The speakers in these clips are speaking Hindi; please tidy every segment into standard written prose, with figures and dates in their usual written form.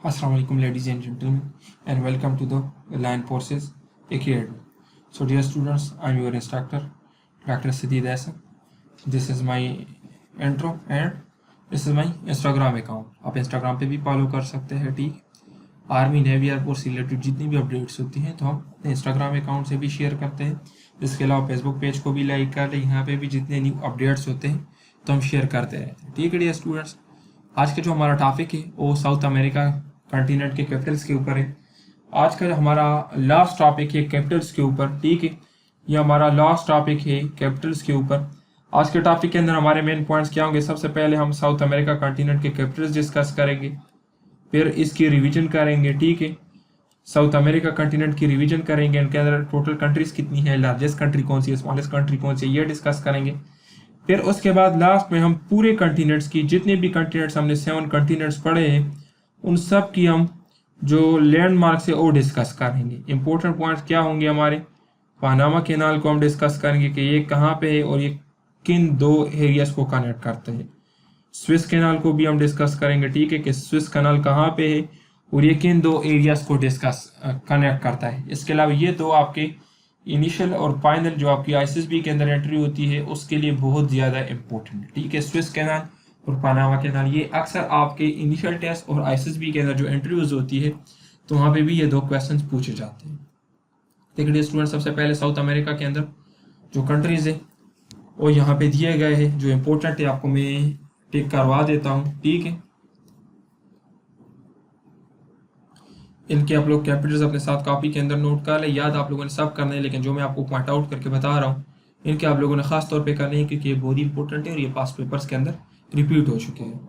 Assalamu alaikum ladies and gentlemen, and welcome to the Lion Forces Academy. So dear students, I am your instructor Dr. Siddiq Asan. This is my intro and this is my Instagram account. आप Instagram पे भी फॉलो कर सकते हैं, ठीक। आर्मी नेवी एयरफोर्स से रिलेटेड जितनी भी अपडेट्स होती हैं तो हम अपने इंस्टाग्राम अकाउंट से भी शेयर करते हैं। इसके अलावा फेसबुक पेज को भी लाइक कर लें, यहाँ पे भी जितने न्यू अपडेट्स होते हैं तो हम शेयर करते रहते हैं, ठीक है डियर स्टूडेंट्स। आज का जो हमारा टॉपिक है वो साउथ अमेरिका कॉन्टिनेंट के कैपिटल्स के ऊपर है। आज का हमारा लास्ट टॉपिक है कैपिटल्स के ऊपर, ठीक है। ये हमारा लास्ट टॉपिक है कैपिटल्स के ऊपर। आज के टॉपिक के अंदर हमारे मेन पॉइंट्स क्या होंगे? सबसे पहले हम साउथ अमेरिका कॉन्टिनेंट के कैपिटल्स डिस्कस करेंगे, फिर इसकी रिवीजन करेंगे, ठीक है। साउथ अमेरिका कॉन्टिनेंट की रिवीजन करेंगे, इनके अंदर टोटल कंट्रीज कितनी है, लार्जेस्ट कंट्री कौन सी है, स्मॉलेस्ट कंट्री कौन सी है, ये डिस्कस करेंगे। फिर उसके बाद लास्ट में हम पूरे कॉन्टिनेंट्स की, जितने भी कॉन्टिनेंट्स हमने 7 कॉन्टिनेंट्स पढ़े हैं, उन सब की हम जो लैंडमार्क्स है वो डिस्कस करेंगे। इंपॉर्टेंट पॉइंट्स क्या होंगे हमारे? पनामा कैनाल को हम डिस्कस करेंगे कि ये कहाँ पे है और ये किन दो एरियाज को कनेक्ट करते हैं। स्विस कैनाल को भी हम डिस्कस करेंगे, ठीक है, कि स्विस कैनाल कहाँ पे है और ये किन दो एरियाज को डिस्कस कनेक्ट करता है। इसके अलावा ये दो आपके इनिशियल और फाइनल जो आपकी आईएसएसबी के अंदर एंट्री होती है उसके लिए बहुत ज़्यादा इंपॉर्टेंट है, ठीक है। स्विस कैनाल और पनामा कैनाल ये अक्सर आपके इनिशियल टेस्ट और आईएसएसबी के अंदर जो इंटरव्यूज होती है तो वहाँ पे भी ये दो क्वेश्चंस पूछे जाते हैं। देखिए स्टूडेंट, सबसे पहले साउथ अमेरिका के अंदर जो कंट्रीज है वो यहाँ पे दिए गए हैं, जो इम्पोर्टेंट है आपको मैं टिक करवा देता हूँ, ठीक है। इनके आप लोग कैपिटल्स अपने साथ कॉपी के अंदर नोट कर ले। याद आप लोगों ने सब करना है, लेकिन जो मैं आपको पॉइंट आउट करके बता रहा हूँ इनके आप लोगों ने खास तौर पे करने हैं, क्योंकि ये बहुत ही इंपॉर्टेंट है और ये पास पेपर्स के अंदर रिपीट हो चुके हैं।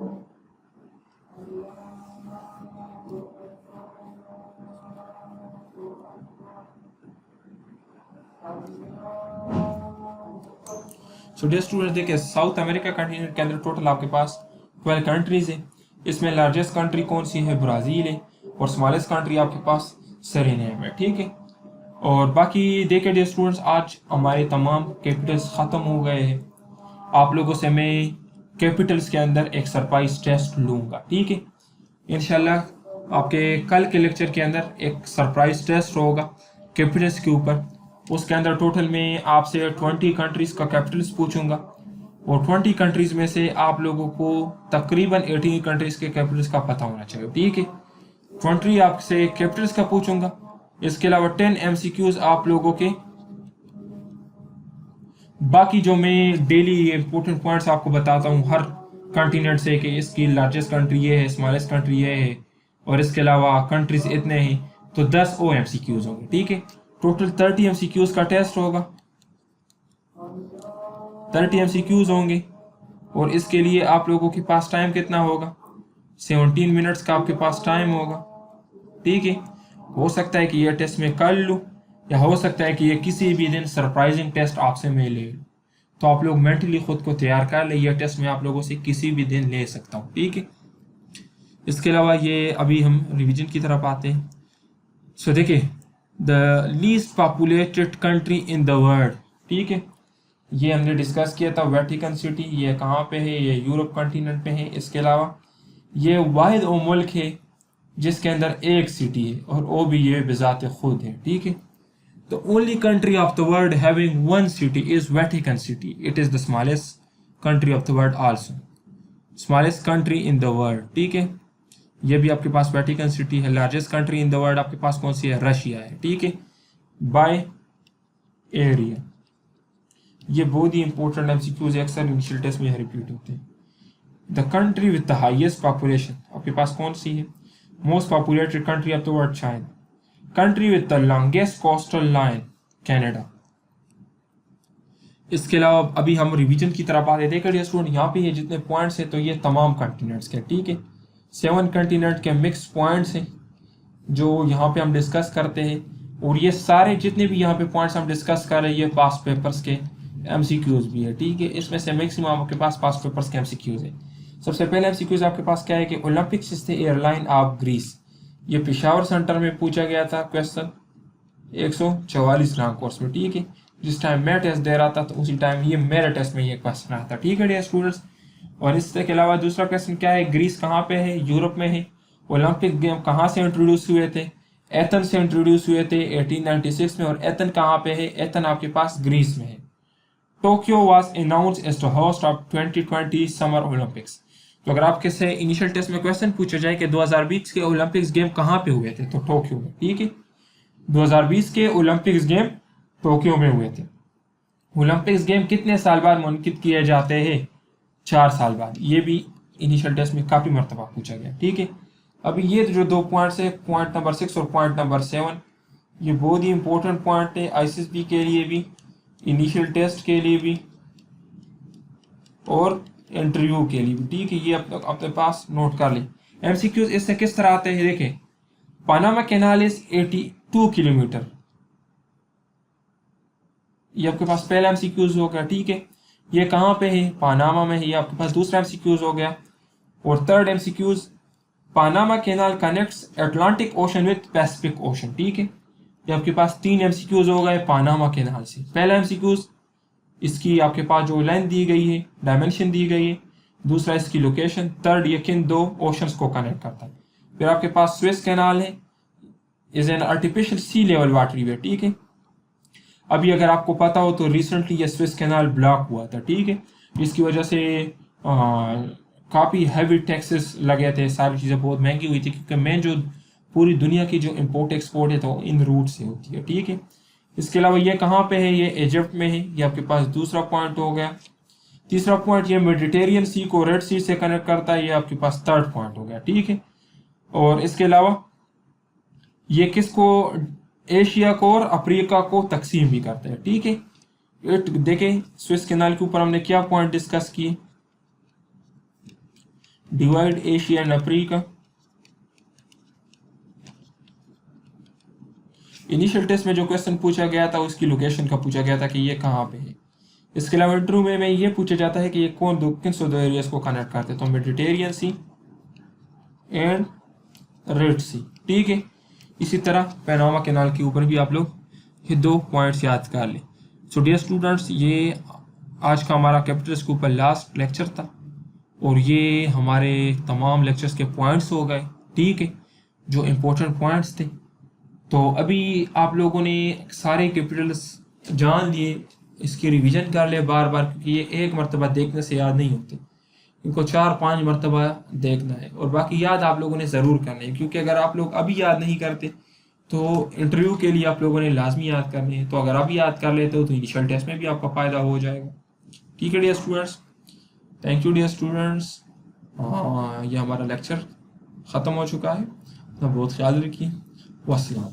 सो डियर स्टूडेंट्स, देखिए साउथ अमेरिका कॉन्टिनेंट के अंदर टोटल आपके पास 12 कंट्रीज है। इसमें लार्जेस्ट कंट्री कौन सी है? ब्राज़ील है, और स्मॉलेस्ट कंट्री आपके पास सरीनेम है, ठीक है। और बाकी देखिए डियर स्टूडेंट्स, आज हमारे तमाम कैपिटल्स ख़त्म हो गए हैं। आप लोगों से मैं कैपिटल्स के अंदर एक सरप्राइज टेस्ट लूँगा, ठीक है। इंशाल्लाह आपके कल के लेक्चर के अंदर एक सरप्राइज टेस्ट होगा कैपिटल्स के ऊपर। उसके अंदर टोटल में आपसे 20 कंट्रीज का कैपिटल्स पूछूंगा और 20 कंट्रीज में से आप लोगों को तकरीबन 18 कंट्रीज के कैपिटल्स का पता होना चाहिए, ठीक है। 20 आपसे कैपिटल्स का पूछूंगा। इसके अलावा 10 एमसीक्यूज आप लोगों के। बाकी जो मैं डेली इंपॉर्टेंट पॉइंट्स आपको बताता हूँ हर कॉन्टिनेंट से, कि इसकी लार्जेस्ट कंट्री ये है, स्मॉलेस्ट कंट्री ये है, और इसके अलावा कंट्रीज इतने हैं, तो 10 ओ एमसीक्यूज होंगे, ठीक है। टोटल 30 एमसीक्यूज का टेस्ट होगा, 30 एमसीक्यूज होंगे। और इसके लिए आप लोगों के पास टाइम कितना होगा? 17 मिनट्स का आपके पास टाइम होगा, ठीक है। हो सकता है कि यह टेस्ट मैं कर लूँ, या हो सकता है कि ये किसी भी दिन सरप्राइजिंग टेस्ट आपसे मैं ले लूँ। तो आप लोग मेंटली खुद को तैयार कर ले, यह टेस्ट मैं आप लोगों से किसी भी दिन ले सकता हूँ, ठीक है। इसके अलावा ये अभी हम रिवीजन की तरफ आते हैं। सो देखिए, the least populated country in the world, ठीक है, ये हमने डिस्कस किया था। वेटिकन सिटी ये कहाँ पे है? ये यूरोप कॉन्टिनेंट पे है। इसके अलावा ये वाहिद वो मुल्क है जिसके अंदर एक सिटी है और वो भी ये बिजात खुद है, ठीक है। The only country of the world having one city is Vatican City. It is the smallest country of the world also. Smallest country in the world, ठीक है। ये भी आपके पास वेटिकन सिटी है। Largest country in the world आपके पास कौन सी है? रशिया है, ठीक है, बाय एरिया। ये बहुत ही इंपॉर्टेंट एमसीक्यूज अक्सर इनिशियल टेस्ट में रिपीट होते हैं। The country with the highest population आपके पास कौन सी है? Most populated country of the world, China. Country with the longest coastal line, Canada. इसके अलावा अभी हम रिवीजन की तरफ आते देखिए स्टूडेंट, यहाँ पे ये जितने पॉइंट्स हैं तो ये तमाम कॉन्टिनेंट्स के, ठीक है। 7 कॉन्टिनेंट के मिक्स पॉइंट्स हैं जो यहाँ पे हम डिस्कस करते हैं, और ये सारे जितने भी यहाँ पे पॉइंट्स हम डिस्कस कर रहे हैं ये पास पेपर्स के एमसीक्यूज भी है, ठीक है। इसमें से मैक्सिमम आपके पास पास पेपर्स के एमसीक्यूज है। सबसे पहले एमसीक्यूज आपके पास क्या है कि Olympics is the airline of Greece. ये पेशावर सेंटर में पूछा गया था क्वेश्चन 144 रैंक कोर्स में, ठीक है। जिस टाइम मैं टेस्ट दे रहा था तो उसी टाइम ये मेरे टेस्ट में ये क्वेश्चन आता, ठीक है डियर स्टूडेंट्स। और इसके अलावा दूसरा क्वेश्चन क्या है? ग्रीस कहाँ पे है? यूरोप में है, ओलंपिक गेम कहाँ से इंट्रोड्यूस हुए थे? एथन से इंट्रोड्यूस हुए थे 1896 में। और एथन कहाँ पे है? एथन आपके पास ग्रीस में है। Tokyo was announced as the host of 2020 summer Olympics. तो अगर आपके से इनिशियल टेस्ट में क्वेश्चन पूछा जाए कि 2020 के ओलंपिक्स गेम कहाँ पे हुए थे, तो टोक्यो में। ठीक है, 2020 के ओलंपिक्स गेम टोक्यो में हुए थे। ओलंपिक्स गेम कितने साल बाद मुनकिद किए जाते हैं? 4 साल बाद। ये भी इनिशियल टेस्ट में काफ़ी मरतबा पूछा गया। ठीक है, अभी ये जो 2 पॉइंट्स है, पॉइंट नंबर 6 और पॉइंट नंबर 7, ये बहुत ही इंपॉर्टेंट पॉइंट है आईसीएसबी के लिए भी, इनिशियल टेस्ट के लिए भी और इंटरव्यू के लिए भी। ठीक है, ये अपने पास नोट कर लें। एमसीक्यूज इससे किस तरह आते हैं? देखें, पानामा कैनाल इज 82 किलोमीटर, ये आपके पास पहला एमसीक्यूज हो गया। ठीक है, ये कहाँ पे है? पानामा में है, ये आपके पास दूसरा एमसीक्यूज हो गया। और third MCQs, Panama canal connects Atlantic ocean with Pacific ocean. ठीक है, ये आपके पास 3 एमसीक्यूज हो गए पानामा कैनाल से। पहला एमसीक्यूज, इसकी आपके पास जो लेंथ दी गई है, डायमेंशन दी गई है। दूसरा इसकी लोकेशन। थर्ड, ये किन 2 ओशंस को कनेक्ट करता है। फिर आपके पास स्विस कैनाल है, is an artificial sea level waterway. ठीक है, अभी अगर आपको पता हो तो रिसेंटली ये स्विस कैनाल ब्लॉक हुआ था। ठीक है, जिसकी वजह से काफ़ी हैवी टैक्सेस लगे थे, सारी चीज़ें बहुत महंगी हुई थी, क्योंकि मेन जो पूरी दुनिया की जो इम्पोर्ट एक्सपोर्ट है तो इन रूट से होती है। ठीक है, इसके अलावा ये कहाँ पे है? ये इजिप्ट में है, ये आपके पास दूसरा पॉइंट हो गया। तीसरा पॉइंट, ये मेडिटेरियन सी को रेड सी से कनेक्ट करता है, ये आपके पास थर्ड पॉइंट हो गया। ठीक है, और इसके अलावा ये किसको, एशिया को और अफ्रीका को तकसीम भी करते हैं। ठीक है, देखें स्विस कैनाल के ऊपर हमने क्या पॉइंट डिस्कस किए? Divide Asia and Africa. Initial test में जो क्वेश्चन पूछा गया था उसकी लोकेशन का पूछा गया था कि ये कहाँ पे है। इसके अलावा इंटरव्यू में ये पूछा जाता है कि ये किन 2 एरियाज को कनेक्ट करते हैं, तो मेडिटेरियन सी एंड रेड सी। ठीक है, इसी तरह पैनामा कैनाल के ऊपर भी आप लोग ये 2 पॉइंट्स याद कर लें। सो डियर स्टूडेंट्स, ये आज का हमारा कैपिटल्स के ऊपर लास्ट लेक्चर था और ये हमारे तमाम लेक्चर्स के पॉइंट्स हो गए। ठीक है, जो इम्पोर्टेंट पॉइंट्स थे। तो अभी आप लोगों ने सारे कैपिटल्स जान लिए, इसकी रिवीजन कर ले बार बार, क्योंकि ये एक मरतबा देखने से याद नहीं होते, इनको 4-5 मरतबा देखना है और बाकी याद आप लोगों ने ज़रूर करना है, क्योंकि अगर आप लोग अभी याद नहीं करते तो इंटरव्यू के लिए आप लोगों ने लाजमी याद करने हैं। तो अगर अभी याद कर लेते हो तो इनिशियल टेस्ट में भी आपका फ़ायदा हो जाएगा। ठीक है dear students, thank you dear students. ये हमारा लेक्चर ख़त्म हो चुका है, तो बहुत ख्याल रखिए। वस्सलाम।